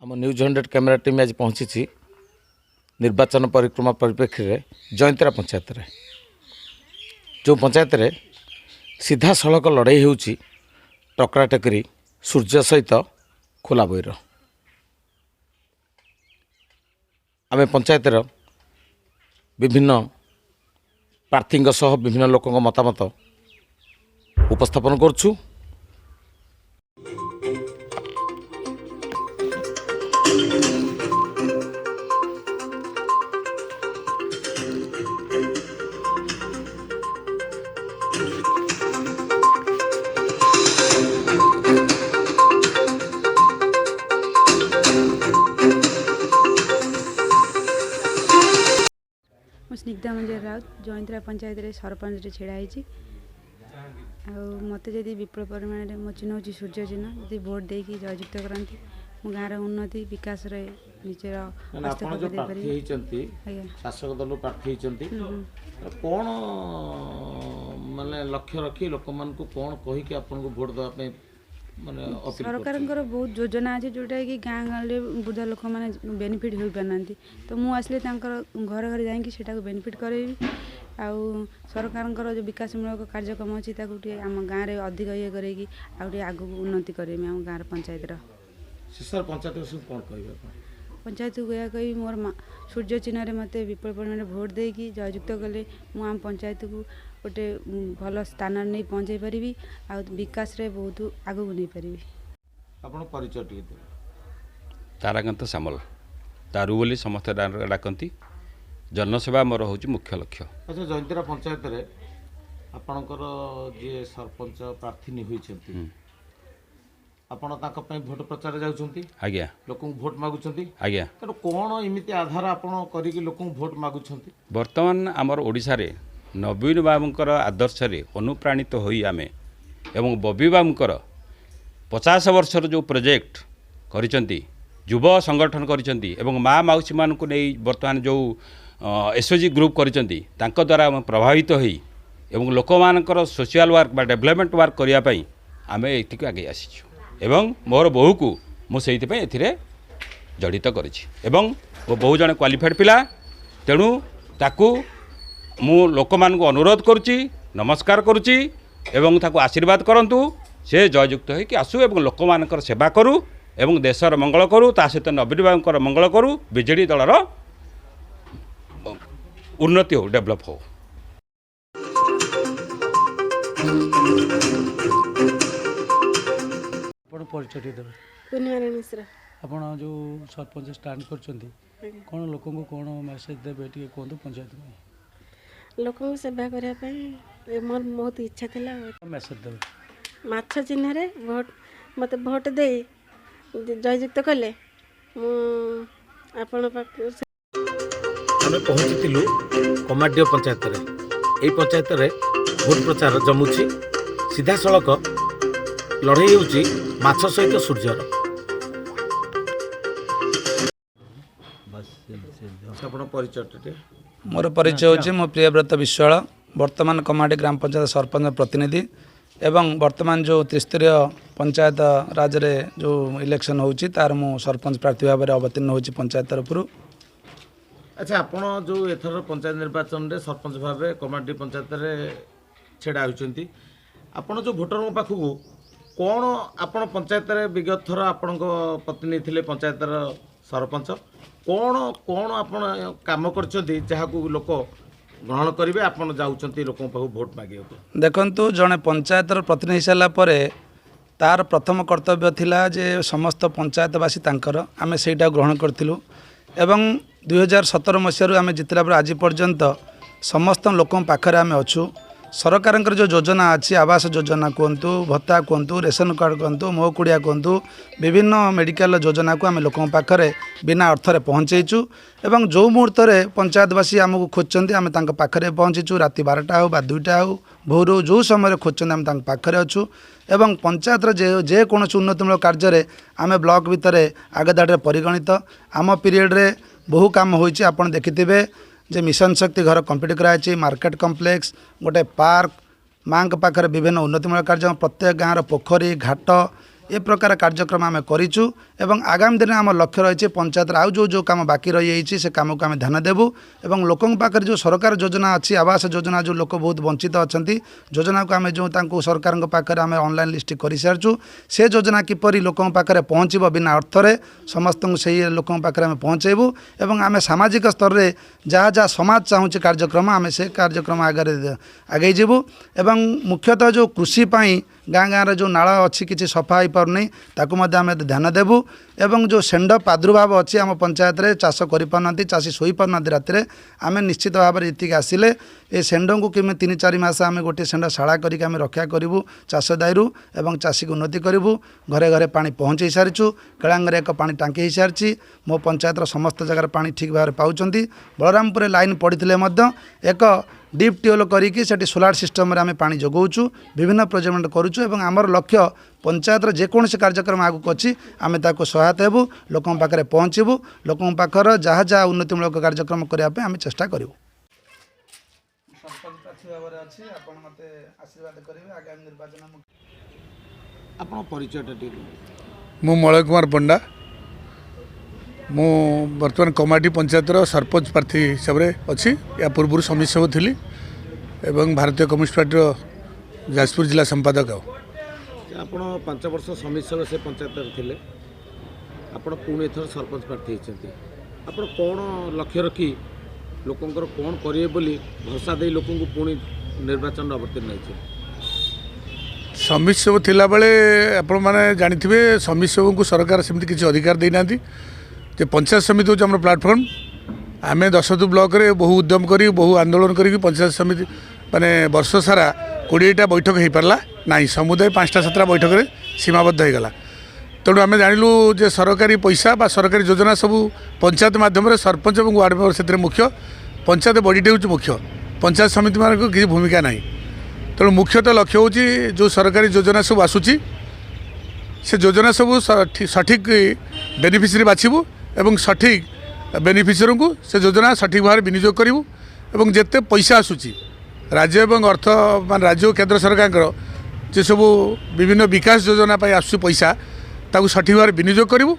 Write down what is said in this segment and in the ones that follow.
आम news 100 camera team आज पहुँची निर्वाचन परिक्रमा परिप्रेक्षी में जयंतरा पंचायत रे जो पंचायत रे सीधा सड़क लड़ाई होउची टकरा टकरी सूर्य सहित खोला बईर आम पंचायतर विभिन्न प्रार्थी सह विभिन्न लोकों मतामत उपस्थापन करछु। स्निग्धा मंजर राउत जयंतरा पंचायत रे सरपंच रे छेड़ा होती मत जदि विपुल परिमाण में मो चिन्ह हूँ सूर्य चिन्ह जदि भोट देकी जययुक्त करती मो गाँव उन्नति विकास निजर शासक दल प्रार्थी कौन माने लक्ष्य रखी लोक मान कौन कहीकि आपको भोट देवाई माने सरकार बहुत योजना अच्छे जोटा कि गाँ गाँव वृद्ध लोक मैंने बेनिफिट हो पारना तो मुझे आसले घर घर जाकि बेनिफिट करेबी आउ सरकार जो विकासमूलक कार्यक्रम अच्छी आम गाँव में अधिक ये करेगी आगे उन्नति करेमी आम गाँव पंचायत पंचायत को यह कही मोर सूर्य चिन्ह मत विपुल परिमाण भोट देकी जययुक्त कले मु आम पंचायत को गोटे भल स्थान नहीं पहुँचे पारि आ विकास रे बहुत आगू नहीं पारि। परिचय ताराकांत सामल तारू बोली समस्त डाकती जनसेवा मोर हूँ मुख्य लक्ष्य। अच्छा जयंतरा पंचायत रे आपणकर जे सरपंच प्रार्थी होती आपण भोट प्रचार जाउछंती आज्ञा लोक भोट मागुछंती आज्ञा तो कौन एमती आधार आपण करिक लोक भोट मागुछंती वर्तमान आमर ओडिशा रे नवीन बाबूंकर आदर्श रे अनुप्राणित होई आमे एवं बबी बाबूंकर 50 वर्षर जो प्रोजेक्ट करिसंती युव संगठन करिसंती एवं माँ माउसी मान को नहीं वर्तमान जो एसओजी ग्रुप करिसंती तांको द्वारा प्रभावित होई एवं लोक मानकर सोशल वर्क बा डेवलपमेंट वर्क करिया पई आमे एथिक आगे आसीछु एवं मोर बहु को मुझे ए जड़ित करिछि एवं वो बहु जन क्वालिफाइड पिला तेणु ताकू मु लोक मान को अनुरोध करुच्ची नमस्कार करुच्ची एवं ताकू आशीर्वाद करंतु से जययुक्त होइकि आसु एवं लोक मानकर सेवा करू एवं देशर मंगल करू ता सहित नवीन बाबूंकर मंगल करू बीजेडी दलर उन्नति हो डेवलप हो। परिचय देवे पूर्णिमा मिश्रा आपण जो सरपंच स्टार्ट कर कौन लोक कौन मेसेज देवे टे कहतु पंचायत में लोक सेवा करने मोर बहुत इच्छा थिला मेसेज देवे माछ चिन्ह रे भोट मत भोट दे जययुक्त कले आपण आम पहुँची कमाडियो पंचायत रे यही पंचायत रे भोट प्रचार जमुची सीधा सड़क लड़ाई होउची माछ सहित सूर्यर परिचय मोर परिचय होची मो प्रियव्रत विश्वाल वर्तमान कमाडी ग्राम पंचायत सरपंच प्रतिनिधि एवं वर्तमान जो त्रिस्तरीय पंचायत राज रे जो इलेक्शन होची तार मो सरपंच प्रार्थी भाव में अवतीर्ण होची पंचायत तरफ। अच्छा आपण जो एथर पंचायत निर्वाचन रे सरपंच भाव कमाडी पंचायत रे छेड़ा होचंती आपण जो भोटर पाखु कौन आपण पंचायत रे विगत थर आपण पत्नी थिले पंचायत सरपंच कौन कौन आपण काम करछंती जहाकू लोक ग्रहण करेंगे आपण जाउछंती लोक भोट मागे देखंतु जड़े पंचायत प्रतिनिधि सारा पर तार प्रथम कर्तव्य थिला जे समस्त पंचायतवासी तांकर आमे सेटा ग्रहण करथिलु एवं 2017 मसीह आमे जितला पर आज पर्यंत समस्त लोक पाखरे आमे अछु सरकार जो योजना अच्छी आवास योजना कहतु भत्ता कहतु रेशन कार्ड कहतु मो कुड़िया कहतु विभिन्न मेडिकल योजना को आम लोक पाखे बिना अर्थरे पहुँचेचु एवं जो मुहूर्त पंचायतवासी आमको खोजते आम पाखे पहुँचीचु राति 12टा हो 2टा हो भोर जो समय खोजते आम पाखे अच्छु एवं पंचायत जेकोसी उन्नतिमूलक कार्य आम ब्लॉक भितर आगे दाड़े परिगणित आम पीरियड रे बहु काम होइछि आपण देखिथिबे जे मिशन शक्ति घर कंप्लीट कराई मार्केट कम्प्लेक्स गोटे पार्क माँ पाखे विभिन्न उन्नतिमूलक कार्य प्रत्येक गाँव पोखरी घाट ए प्रकार कार्यक्रम आम करूँ एवं आगामी दिन आम लक्ष्य रही पंचायत आउ जो काम बाकी रही से कम को आम ध्यान देवु एवं लोकों पाखे जो सरकार योजना अच्छी आवास योजना जो लोक बहुत वंचित अच्छा योजना को आम जो सरकार पाखे आम ऑनलाइन लिस्ट कर सारी से योजना किपरि लोकों पाखे पहुँचब बिना अर्थरे समस्त से लोकों पाखे आम पहुँचेबू एवं आम सामाजिक स्तर में जहाँ जहाँ समाज चाहूँचे कार्यक्रम आम से कार्यक्रम आगे जीवु एवं मुख्यतः जो कृषि पाई गाँ गाँव जो नाल अच्छी किसी सफा हो पारनी ताकू आम ध्यान देवु एवं जो षेंड प्रादुर्भाव अच्छी आम पंचायत रे चाष करना चाषी शोई पारना राति आम निश्चित भाव में जी आसिले ये षेंड को किमें 3-4 मास आम गोटे षेंड शाला करके आम रक्षा करूँ चाष दायरू एवं चाषी को उन्नति करूँ घरे घरे पानी पहुँचे सारीचु केलांगरे एक पानी टांकी हो सारी मो पंचायत समस्त जगार पानी ठीक भाव में पाँच बलरामपुर लाइन पड़ते एक डीप ट्यूबवेल करिकी सेठी सोलार सिस्टम रे आम पानी जोगाऊँ विभिन्न प्रोजेक्ट करुचु एवं आमर लक्ष्य पंचायत जेकोसी कार्यक्रम आगक अच्छी आम ताको सहायता हेबू लोकों पाखे पहुँचबू लोकों पाखर जहाँ जहाँ उन्नतिमूलक कार्यक्रम करने आम चेष्टा करूँ। मु मलय कुमार पंडा मु बर्तमान कमाटी पंचायतर सरपंच प्रार्थी हिसाब से अच्छी या पूर्व समिति सभ्य थी एवं भारतीय कम्युनिस्ट पार्टी जाजपुर जिला संपादक। ଆପଣ 5 ବର୍ଷ ସମିତି ସଭ୍ୟ ସେ ପଞ୍ଚାୟତରେ ଥିଲେ ଆପଣ ପୁଣି ଏଥର ସରପଞ୍ଚ ପ୍ରାର୍ଥୀ ହେଇଛନ୍ତି ଆପଣ କ'ଣ ଲକ୍ଷ୍ୟ ରଖି ଲୋକଙ୍କର କ'ଣ କରିବେ ବୋଲି ଭରସା ଦେଇ ଲୋକଙ୍କୁ ପୁଣି ନିର୍ବାଚନରେ ଅବତୀର୍ଣ୍ଣ ହେଇଛନ୍ତି। समिति सभ्य थिला बेले आपण माने जानिथिबे समिति सभ्य को सरकार सेमती किसी अधिकार देना जे पंचायत समिति हूँ आम प्लाटफर्म आम 10 ब्लॉक रे बहु उद्यम करी बहु आंदोलन करी पंचायत समिति माने वर्ष सारा 20टा बैठक हो पारला ना समुदाय 5-7टा बैठक रे सीमाबद्ध हो गला तेणु आम जानलु जे सरकारी पैसा बा सरकारी योजना सब पंचायत माध्यम सरपंच और वार्ड मेंबर से मुख्य पंचायत बॉडीटे हूँ मुख्य पंचायत समिति मान किसी भूमिका ना तेणु मुख्यतः लक्ष्य हूँ जो सरकारी योजना सब आसूची से योजना सब सठिक बेनिफिशियरी बाछबू एवं सठिक बेनिफिशियरी को से योजना सठिक भाव विनियोग करूँ एवं जिते पैसा आसूची राज्य एवं अर्थ मान राज्य और केंद्र सरकार जे सब विभिन्न विकास योजना आसू पैसा ताकू सठिक भाव विनियोग करूँ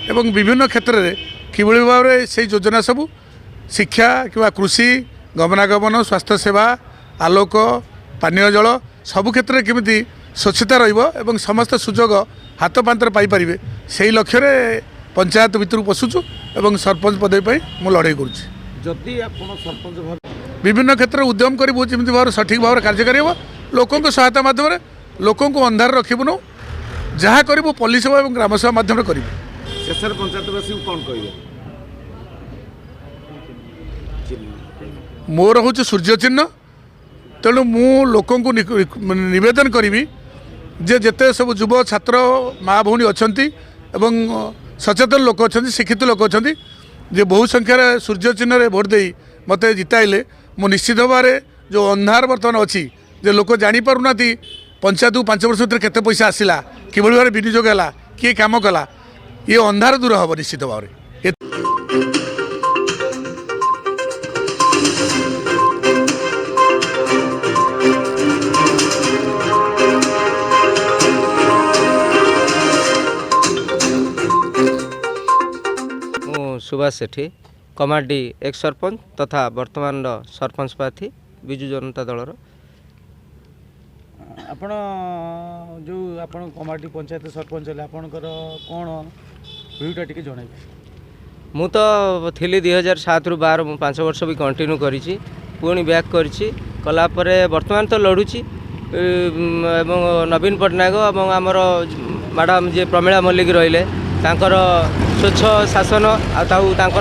एवं विभिन्न क्षेत्र में किभली भाव में से योजना सब शिक्षा कि कृषि गमनागमन स्वास्थ्य सेवा आलोक पानीय जल सबु क्षेत्र में केमिति स्वच्छता रहिबो समस्त सुजोग हाथ पांतर पाई परिबे सेही लक्ष्य रे पंचायत भितर पशुचु एवं सरपंच पदवी पाई मु लड़ाई करुछि जदि आपण सरपंच भाव विभिन्न क्षेत्र में उद्यम करी जेमिति भाव सठिक भाव कार्यकारी हो लोकों को सहायता माध्यम लोकों को अंधार रखिबुनु जहाँ करू पल्ली सेवा और ग्राम सेवा माध्यम करू शेष पंचायतवासी कौन कहे मोर हूँ सूर्य चिन्ह तेणु मु लोकों को निवेदन करी जे जिते सब युव छात्र माँ भौणी अच्छा एवं सचेतन लोक अच्छा शिक्षित लोक अच्छा जे बहु संख्यार सूर्य चिन्ह रे भोट दे मत जिताइले मु निश्चित भाव जो अंधार बर्तमान अच्छी जे लोक जापारूना पंचायत 5 वर्ष भर केते पैसा आसला कि भाव विनियोग है किए काम कला ये अंधार दूर हम निश्चित भाव में। सुभाष सेठी कमाडी एक सरपंच तथा वर्तमान सरपंच प्रार्थी विजु जनता दलर आपण जो आपण कमाटी पंचायत सरपंच हेले आपणकर कौन व्यूटा टिके जणाइबे। मु तो थिली 2007 रु 12 5 वर्ष भी कंटिन्यू करिछि पुणी बैक करिछि कला परे वर्तमान तो लड़ुछि एवं नवीन पटनायक एवं आमर मैडम जे प्रमीला मल्लिक रहिले तांकर स्वच्छ शासन आर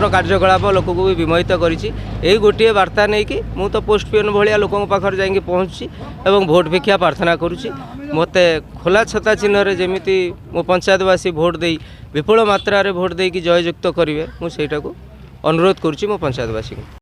कार्यकलाप लोक को भी विमोहित करिछि एही गोटे वार्ता नहीं कि मु तो पोस्ट पियन भलिया लोकों पाखर जाइए पहुँची एवं भोट भिक्षा प्रार्थना करुछि मते खोला छता चिन्ह रे जेमिति मो पंचायतवासी भोट दे विपुल मात्रा रे भोट देकी जययुक्त करेंगे मुझे अनुरोध करुछि मो पंचायतवासी को।